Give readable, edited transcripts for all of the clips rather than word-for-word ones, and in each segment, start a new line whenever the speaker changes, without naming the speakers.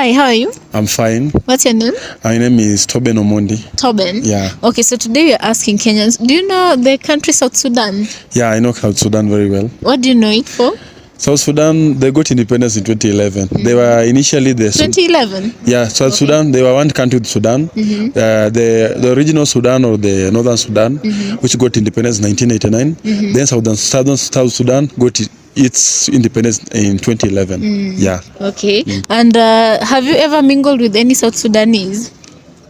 Hi, how are you?
I'm fine.
What's your name?
My name is Toben Omondi.
Toben?
Yeah.
Okay, so today we're asking Kenyans, do you know the country South Sudan?
Yeah, I know South Sudan very well.
What do you know it for?
South Sudan, they got independence in 2011. They were initially the...
2011?
Yeah, South Sudan, they were one country with Sudan. The original Sudan or the Northern Sudan, which got independence in 1989. Then South Sudan got its independence in 2011. Yeah.
Okay. And have you ever mingled with any South Sudanese?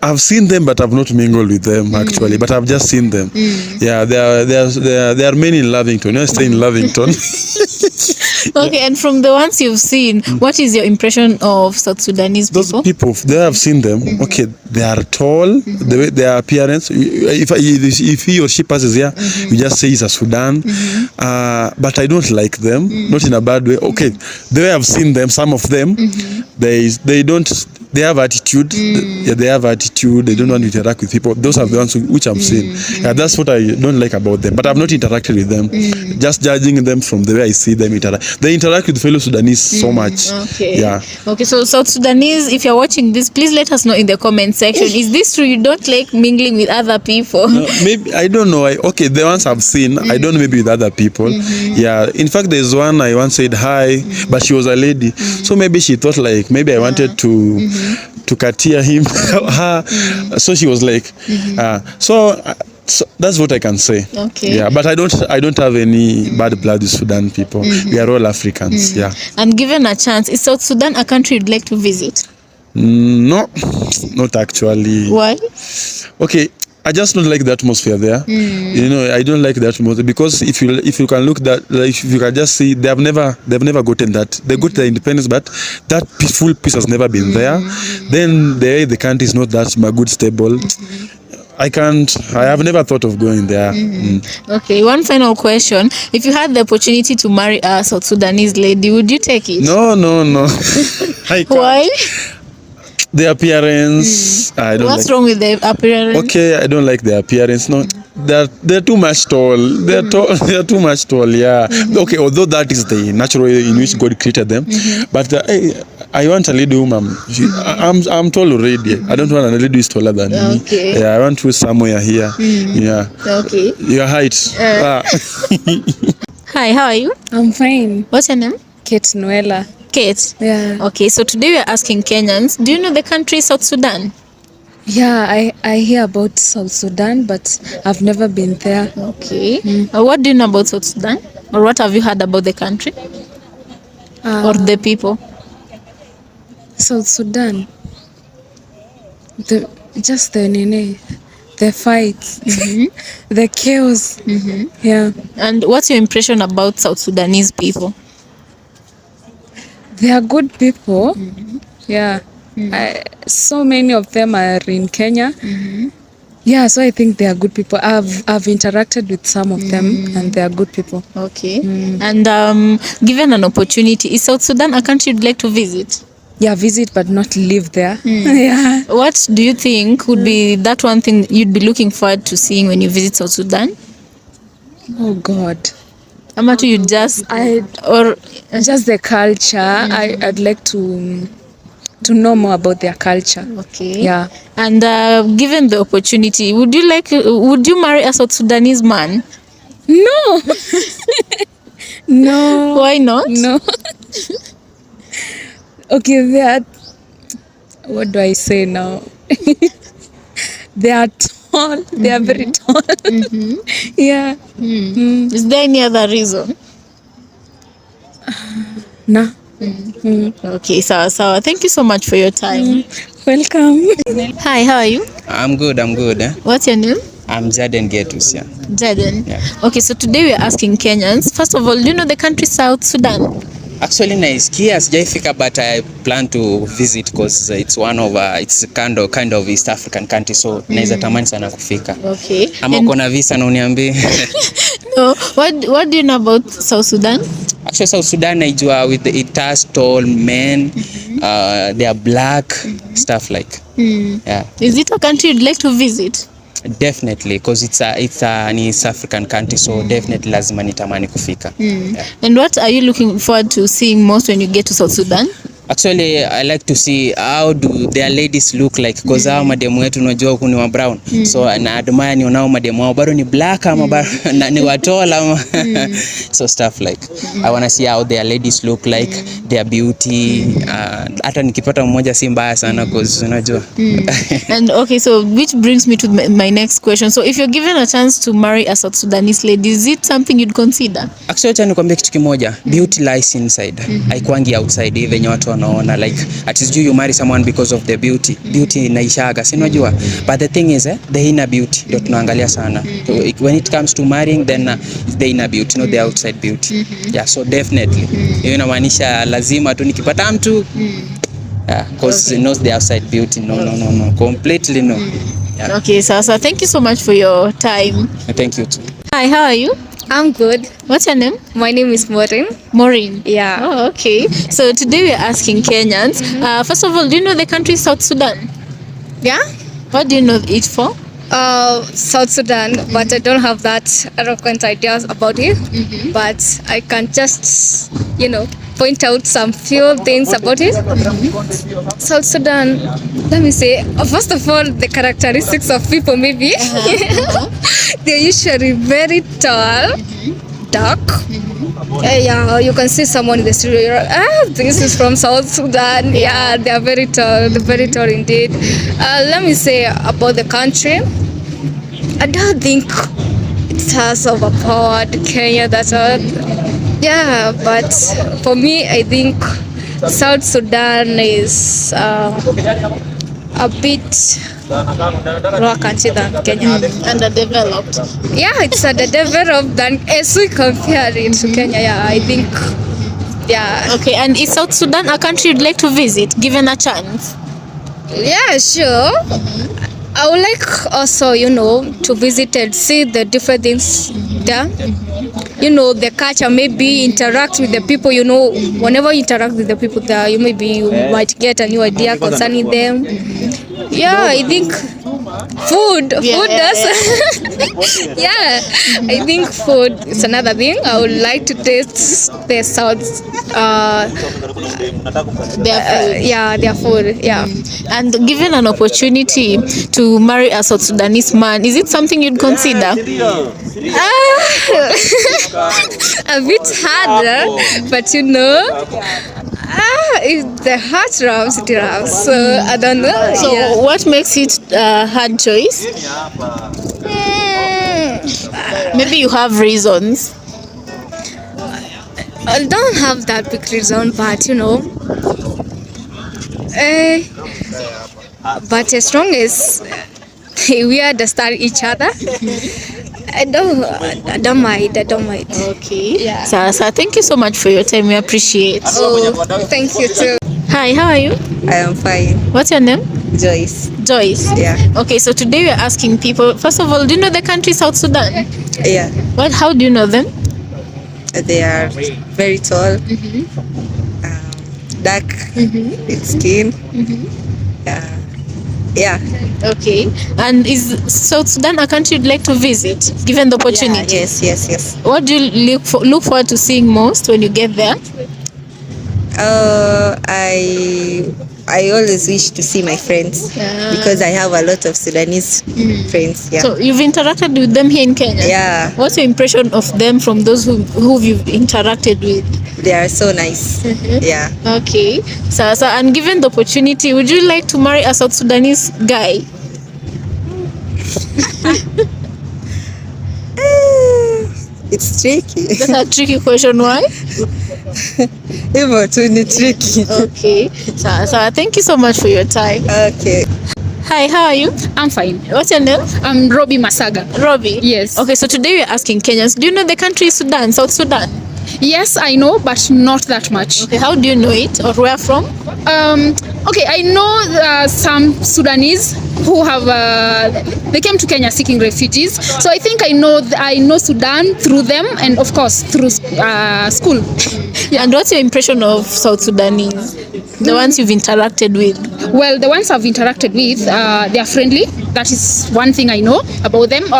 I've seen them, but I've not mingled with them actually. But I've just seen them. Yeah, there are many in Lavington. I stay in Lavington.
Okay, and from the ones you've seen, what is your impression of South Sudanese people?
Those people, there I've seen them. Okay, they are tall. The way their appearance. If he or she passes here, you just say he's a Sudan. But I don't like them. Not in a bad way. Okay, the way I've seen them, some of them, they don't. They have attitude. Yeah, they have attitude. They don't want to interact with people. Those are the ones which I've seen. Yeah, that's what I don't like about them. But I've not interacted with them. Just judging them from the way I see them interact. They interact with fellow Sudanese so much. Okay. Yeah.
Okay, so South Sudanese, if you're watching this, please let us know in the comment section. Is this true? You don't like mingling with other people?
No, maybe I don't know. Okay, the ones I've seen, I don't know, maybe with other people. Yeah. In fact, there's one I once said hi, but she was a lady. So maybe she thought like maybe I wanted to katia him her, so she was like so that's what I can say. Okay. Yeah, but I don't have any bad blood with Sudan people. We are all Africans. Yeah. And
given a chance, is South Sudan a country you'd like to visit?
No, not actually.
Why?
Okay, I just don't like the atmosphere there. You know, I don't like the atmosphere because if you can look that, like, if you can just see, they've never gotten that. They got the independence, but that peaceful peace has never been there. Then the country is not that good, stable. I have never thought of going there.
Okay, one final question. If you had the opportunity to marry a South Sudanese lady, would you take it?
No.
Why?
The appearance, I don't.
What's wrong with the appearance?
Okay, I don't like the appearance. No, they're too much tall. They're too much tall. Yeah. Okay, although that is the natural way in which God created them, but I want a lady woman. I'm tall already. I don't want a lady who is taller than me. Yeah, I want to somewhere here. Yeah. Okay. Your height.
Hi, how are you?
I'm fine.
What's your name?
Kate Noella.
Kate?
Yeah.
Okay, so today we are asking Kenyans, do you know the country South Sudan?
Yeah, I hear about South Sudan, but I've never been there.
Okay. What do you know about South Sudan? Or what have you heard about the country? Or the people?
South Sudan. The fights, the chaos. Yeah.
And what's your impression about South Sudanese people?
They are good people. Yeah. So many of them are in Kenya. Yeah, so I think they are good people. I've interacted with some of them and they are good people.
Okay. And given an opportunity, is South Sudan a country you'd like to visit?
Yeah, visit but not live there. Yeah.
What do you think would be that one thing you'd be looking forward to seeing when you visit South Sudan?
Oh God.
Amatu, you just
the culture. I'd like to know more about their culture.
Okay.
Yeah.
And given the opportunity, would you marry a South Sudanese man?
No. No.
Why not?
No. Okay, what do I say now? They are tall. They are very tall. Yeah.
Is there any other reason?
No.
Okay, sawa. Thank you so much for your time.
Welcome.
Hi, how are you?
I'm good.
What's your name?
I'm Jaden Getus, yeah.
Jaden?
Yeah.
Okay, so today we are asking Kenyans, first of all, do you know the country South Sudan?
Actually, naisikia sijaifika, but I plan to visit because it's it's kind of East African country, so naweza tamani sana kufika.
Okay.
Ama uko na visa na uniambie.
No, what do you know about South Sudan?
Actually, South Sudan naijua it has tall men, they are black, stuff like. Yeah.
Is it a country you'd like to visit?
Definitely, because it's an East African country, so definitely lazima nitamani kufika.
Yeah. And what are you looking forward to seeing most when you get to South Sudan?
Actually, I like to see how do their ladies look like, because hao mademu wetu unajua huku ni wa brown. So na admire ni unao mademu wao bado ni black ama bado ni watola ama so stuff like I wanna see how their ladies look like, their beauty. Hata nikipata mmoja si mbaya sana because unajua.
And okay, so which brings me to my next question. So if you're given a chance to marry a South Sudanese lady, is it something you'd consider?
Actually, acha nikwambie kitu kimoja, beauty lies inside. Haikuangi outside hivi venye watu wanaona like at least you marry someone because of the beauty. Beauty inaishaga, si unajua. But the thing is the inner beauty ndio tunaangalia sana. So, when it comes to marrying then the inner beauty, not the outside beauty. Yeah, so definitely. Hiyo inamaanisha lazima tu nikipata mtu because not the outside beauty. No. Completely no. Yeah.
Okay, so thank you so much for your time.
Thank you too.
Hi, how are you?
I'm good.
What's your name?
My name is Morin.
Maureen.
Yeah.
Oh, okay. So today we're asking Kenyans. First of all, do you know the country South Sudan?
Yeah.
What do you know it for?
South Sudan, but I don't have that eloquent ideas about it. But I can just, point out some few things about it. South Sudan, let me say, first of all, the characteristics of people maybe. They're usually very tall, dark. Yeah, you can see someone in the street. This is from South Sudan. Yeah, they are very tall. They're very tall indeed. Let me say about the country. I don't think it has overpowered Kenya. That's all. Yeah, but for me, I think South Sudan is a bit lower country than Kenya.
Underdeveloped.
Yeah, it's underdeveloped than as we compare it to Kenya. Yeah, I think. Yeah.
Okay, and is South Sudan a country you'd like to visit, given a chance?
Yeah, sure. I would like also, to visit and see the different things there. The culture, maybe interact with the people, whenever you interact with the people there, you might get a new idea concerning them. Yeah, I think food does. Yeah, I think food is another thing. I would like to taste the South, their food, yeah.
And given an opportunity to marry a South Sudanese man, is it something you'd consider?
A bit harder, but if the heart rams, it rams. So I don't know.
So what makes it hard choice? Maybe you have reasons.
I don't have that big reason, but but as long as we understand each other, I don't mind.
Okay.
Yeah.
So thank you so much for your time. We appreciate.
Oh, thank you too.
Hi, how are you?
I am fine.
What's your name?
Joyce.
Joyce.
Yeah.
Okay, so today we're asking people, first of all, do you know the country South Sudan?
Yeah.
How do you know them?
They are very tall, dark in skin. Yeah.
Okay. And is South Sudan a country you'd like to visit, given the opportunity?
Yeah, yes.
What do you look forward to seeing most when you get there?
I always wish to see my friends because I have a lot of Sudanese friends. Yeah.
So you've interacted with them here in Kenya?
Yeah.
What's your impression of them from those who you've interacted with?
They are so nice. Yeah.
Okay. So and given the opportunity, would you like to marry a South Sudanese guy?
It's tricky.
That's a tricky question. Why?
Tricky.
Okay. So thank you so much for your time.
Okay.
Hi, how are you?
I'm fine.
What's your name?
I'm Robie Masaga.
Robbie.
Yes.
Okay, so today we're asking Kenyans, do you know the country Sudan, South Sudan?
Yes, I know, but not that much.
Okay, how do you know it or where from?
Okay, I know some Sudanese who have they came to Kenya seeking refugees. So I think I know Sudan through them and of course through school.
Yeah. And what's your impression of South Sudanese? The ones you've interacted with?
Well, the ones I've interacted with, they are friendly. That is one thing I know about them.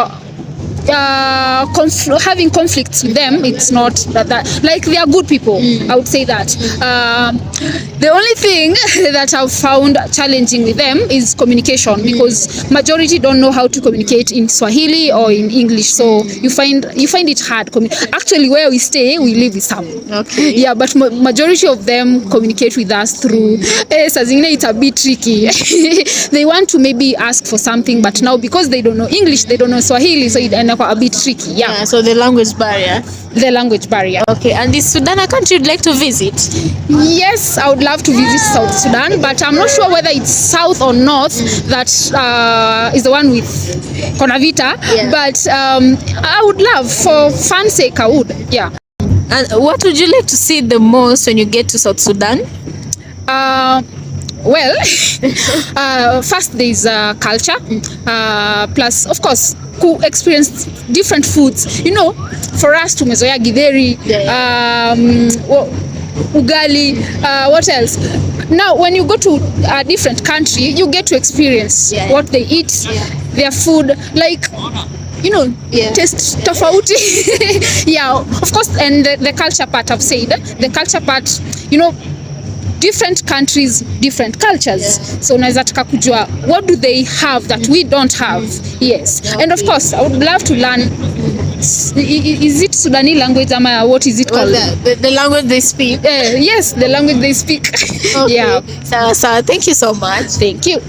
having conflicts with them, it's not that like they are good people. I would say that. The only thing that I've found challenging with them is communication, because majority don't know how to communicate in Swahili or in English, so you find it hard. Actually, where we stay, we live with some.
Okay.
Yeah, but majority of them communicate with us through. It's a bit tricky. They want to maybe ask for something, but now because they don't know English, they don't know Swahili, so it ends up a bit tricky. Yeah.
So the language barrier.
The language barrier.
Okay, and is Sudan a country you'd like to visit?
Yes, I would love to visit South Sudan, but I'm not sure whether it's south or north that is the one with Konavita.
Yeah.
But I would love, for fun's sake, I would. Yeah.
And what would you like to see the most when you get to South Sudan?
Well, first there's culture, plus of course experience different foods. You know, for us tumezoea githeri, ugali, what else? Now when you go to a different country, you get to experience what they eat, their food, like, you know, taste tofauti. Yeah, of course. And the culture part, I've said, the culture part, you know, different countries, different cultures. So unaweza taka kujua what do they have that we don't have. Yes. And of course, I would love to learn, is it Sudanese language, ama what is it called?
The language they speak.
Yes, the language they speak.
Okay.
Yeah.
So thank you so much.
Thank you.